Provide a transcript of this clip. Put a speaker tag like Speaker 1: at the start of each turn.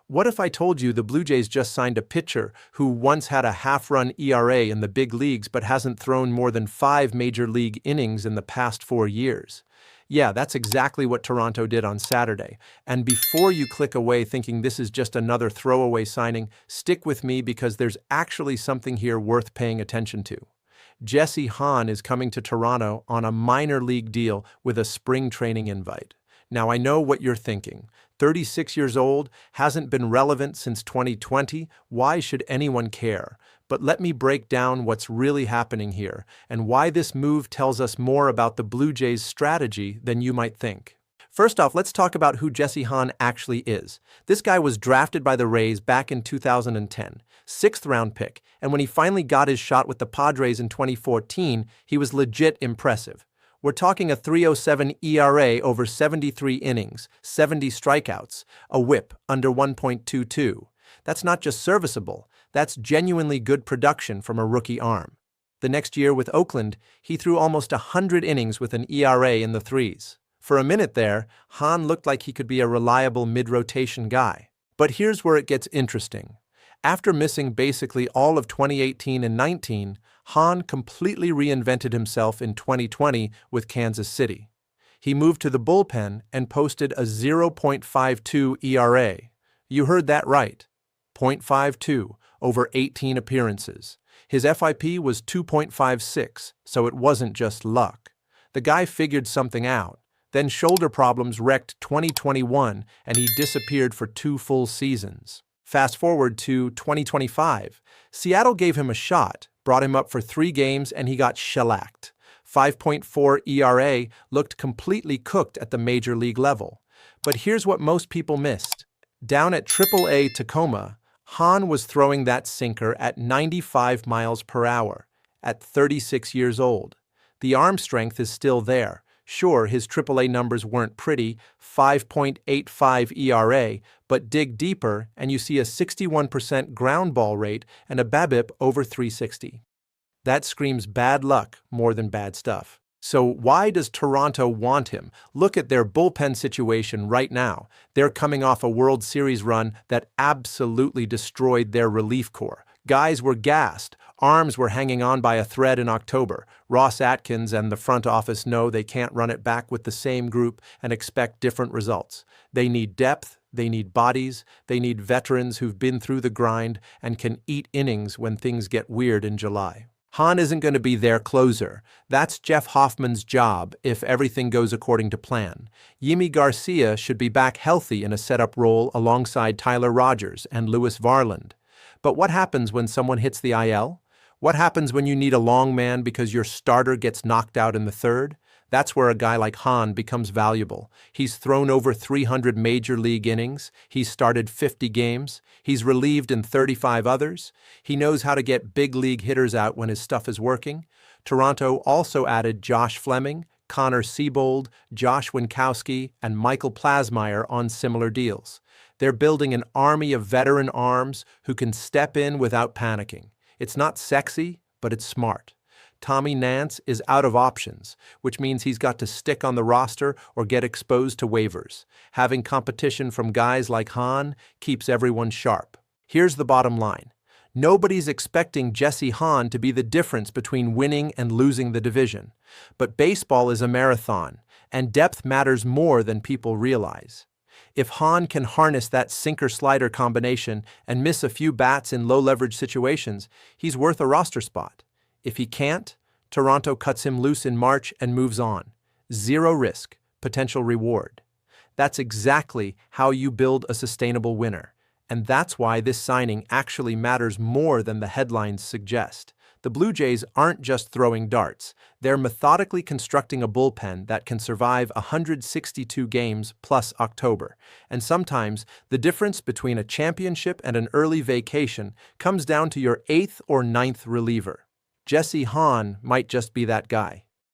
Speaker 1: What if I told you the Blue Jays just signed a pitcher who once had a half-run ERA in the big leagues but hasn't thrown more than 5 major league innings in the past 4 years? Yeah, that's exactly what Toronto did on Saturday. And before you click away thinking this is just another throwaway signing, stick with me because there's actually something here worth paying attention to. Jesse Hahn is coming to Toronto on a minor league deal with a spring training invite. Now, I know what you're thinking. 36 years old, hasn't been relevant since 2020. Why should anyone care? But let me break down what's really happening here and why this move tells us more about the Blue Jays' strategy than you might think. First off, let's talk about who Jesse Hahn actually is. This guy was drafted by the Rays back in 2010, 6th-round pick, and when he finally got his shot with the Padres in 2014, he was legit impressive. We're talking a 3.07 ERA over 73 innings, 70 strikeouts, a whip under 1.22. That's not just serviceable, that's genuinely good production from a rookie arm. The next year with Oakland, he threw almost 100 innings with an ERA in the threes. For a minute there, Hahn looked like he could be a reliable mid-rotation guy. But here's where it gets interesting. After missing basically all of 2018 and 19, Hahn completely reinvented himself in 2020 with Kansas City. He moved to the bullpen and posted a 0.52 ERA. You heard that right. 0.52 over 18 appearances. His FIP was 2.56, so it wasn't just luck. The guy figured something out. Then shoulder problems wrecked 2021 and he disappeared for 2 full seasons. Fast forward to 2025. Seattle gave him a shot, brought him up for 3 games, and he got shellacked. 5.4 ERA looked completely cooked at the major league level. But here's what most people missed. Down at AAA Tacoma, Hahn was throwing that sinker at 95 miles per hour at 36 years old. The arm strength is still there. Sure, his AAA numbers weren't pretty, 5.85 ERA, but dig deeper and you see a 61% ground ball rate and a BABIP over 360. That screams bad luck more than bad stuff. So why does Toronto want him? Look at their bullpen situation right now. They're coming off a World Series run that absolutely destroyed their relief corps. Guys were gassed. Arms were hanging on by a thread in October. Ross Atkins and the front office know they can't run it back with the same group and expect different results. They need depth, they need bodies, they need veterans who've been through the grind and can eat innings when things get weird in July. Hahn isn't going to be their closer. That's Jeff Hoffman's job if everything goes according to plan. Yimi Garcia should be back healthy in a setup role alongside Tyler Rogers and Lewis Varland. But what happens when someone hits the IL? What happens when you need a long man because your starter gets knocked out in the third? That's where a guy like Hahn becomes valuable. He's thrown over 300 major league innings. He's started 50 games. He's relieved in 35 others. He knows how to get big league hitters out when his stuff is working. Toronto also added Josh Fleming, Connor Seabold, Josh Winkowski, and Michael Plasmeyer on similar deals. They're building an army of veteran arms who can step in without panicking. It's not sexy, but it's smart. Tommy Nance is out of options, which means he's got to stick on the roster or get exposed to waivers. Having competition from guys like Hahn keeps everyone sharp. Here's the bottom line. Nobody's expecting Jesse Hahn to be the difference between winning and losing the division. But baseball is a marathon, and depth matters more than people realize. If Hahn can harness that sinker-slider combination and miss a few bats in low-leverage situations, he's worth a roster spot. If he can't, Toronto cuts him loose in March and moves on. 0 risk, potential reward. That's exactly how you build a sustainable winner. And that's why this signing actually matters more than the headlines suggest. The Blue Jays aren't just throwing darts. They're methodically constructing a bullpen that can survive 162 games plus October. And sometimes, the difference between a championship and an early vacation comes down to your 8th or 9th reliever. Jesse Hahn might just be that guy.